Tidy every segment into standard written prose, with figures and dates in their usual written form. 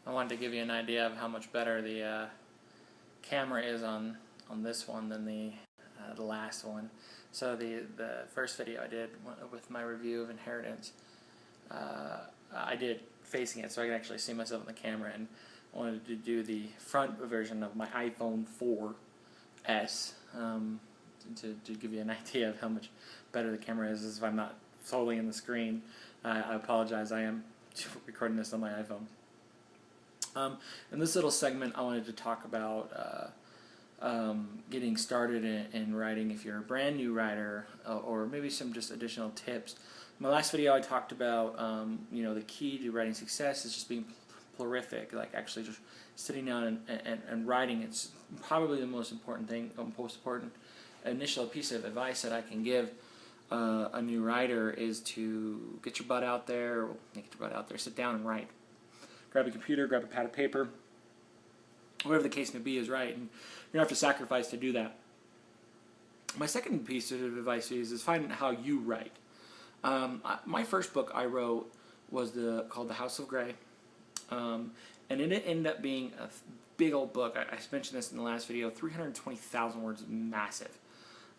I wanted to give you an idea of how much better the camera is on this one than the last one. So the first video I did with my review of Inheritance, I did facing it so I could actually see myself in the camera, and I wanted to do the front version of my iPhone 4S to give you an idea of how much better the camera is if I'm not solely in the screen. I apologize, I am recording this on my iPhone. In this little segment I wanted to talk about getting started in writing if you're a brand new writer, or maybe some just additional tips. In my last video I talked about the key to writing success is just being prolific, like actually just sitting down and writing. It's probably the most important thing, most important initial piece of advice that I can give a new writer is to get your butt out there, sit down and write. Grab a computer, grab a pad of paper, whatever the case may be is right, and you don't have to sacrifice to do that. My second piece of advice is find how you write. My first book I wrote was called The House of Gray, and it ended up being a big old book. I mentioned this in the last video. 320,000 words, massive.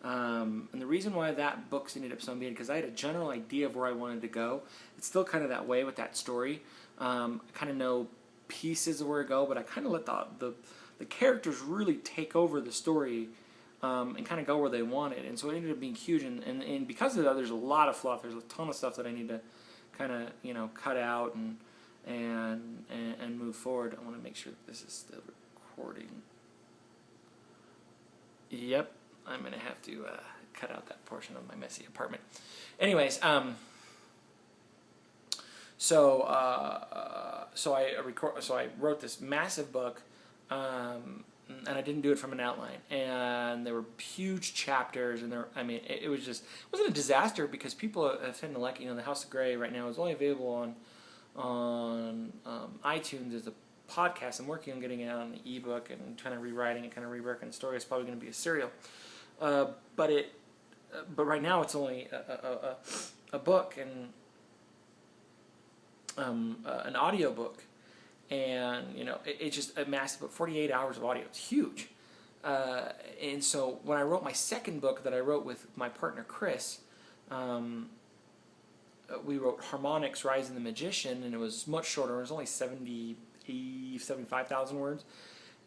And the reason why that book ended up so big because I had a general idea of where I wanted to go. It's still kind of that way with that story. I kind of know pieces of where to go, but I kind of let the characters really take over the story and kind of go where they wanted. And so it ended up being huge. And because of that, there's a lot of fluff. There's a ton of stuff that I need to kind of cut out and move forward. I want to make sure that this is still recording. Yep. I'm going to have to cut out that portion of my messy apartment. Anyways, so I wrote this massive book, and I didn't do it from an outline. And there were huge chapters, and it wasn't a disaster because people have tended to like it. The House of Gray right now is only available on iTunes as a podcast. I'm working on getting it out on the ebook and kind of rewriting it, kind of reworking the story. It's probably going to be a serial. But right now it's only a book and an audio book, and it's just a massive book, 48 hours of audio. It's huge. And so when I wrote my second book that I wrote with my partner Chris, we wrote Harmonics: Rise in the Magician, and it was much shorter. It was only 75,000 words.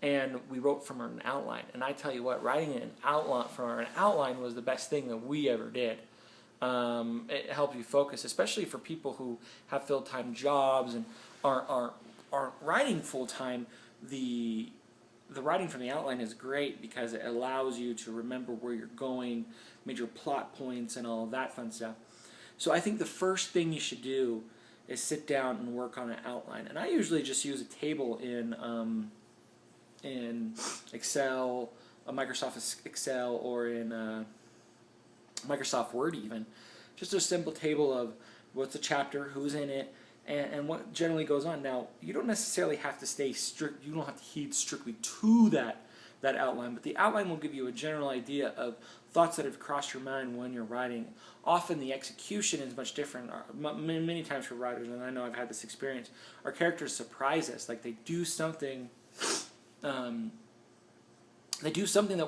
And we wrote from an outline. And I tell you what, writing an outline from an outline was the best thing that we ever did. It helped you focus, especially for people who have full-time jobs and aren't writing full-time. The writing from the outline is great because it allows you to remember where you're going, major plot points, and all of that fun stuff. So I think the first thing you should do is sit down and work on an outline. And I usually just use a table in Excel, Microsoft Excel, or in Microsoft Word even. Just a simple table of what's the chapter, who's in it, and what generally goes on. Now, you don't necessarily have to stay strict, you don't have to heed strictly to that outline, but the outline will give you a general idea of thoughts that have crossed your mind when you're writing. Often the execution is much different. Many times for writers, and I know I've had this experience, our characters surprise us, like they do something that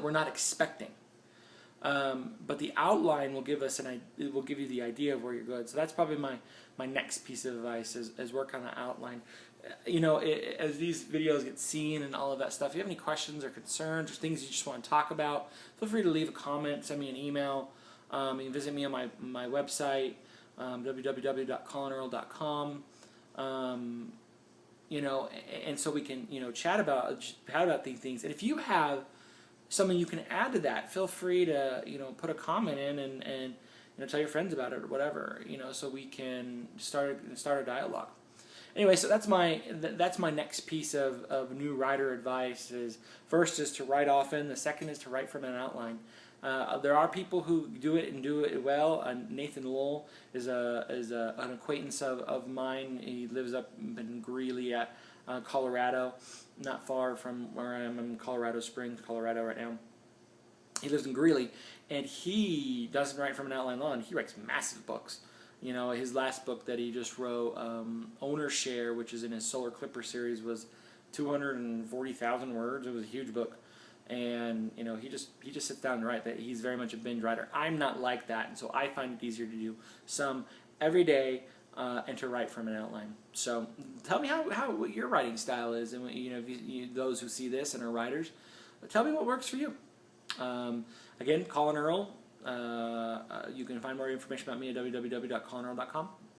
we're not expecting, but the outline will give us it will give you the idea of where you're going. So that's probably my next piece of advice is work on the outline. As these videos get seen and all of that stuff, if you have any questions or concerns or things you just want to talk about, feel free to leave a comment, send me an email. You can visit me on my website, www.collinearl.com. And so we can, chat about these things. And if you have something you can add to that, feel free to, put a comment in and tell your friends about it or whatever, so we can start a dialogue. Anyway, so that's my next piece of new writer advice. First is to write often. The second is to write from an outline. There are people who do it and do it well. Nathan Lowell is an acquaintance of mine. He lives up in Greeley, Colorado, not far from where I am. I'm in Colorado Springs, Colorado right now. He lives in Greeley, and he doesn't write from an outline alone. He writes massive books. You know, his last book that he just wrote, Owner Share, which is in his Solar Clipper series, was 240,000 words. It was a huge book. And, you know, he just sits down and writes that. He's very much a binge writer. I'm not like that, and so I find it easier to do some every day and to write from an outline. So tell me what your writing style is, and you know, those who see this and are writers, tell me what works for you. Again, Collin Earl. You can find more information about me at www.collinearl.com.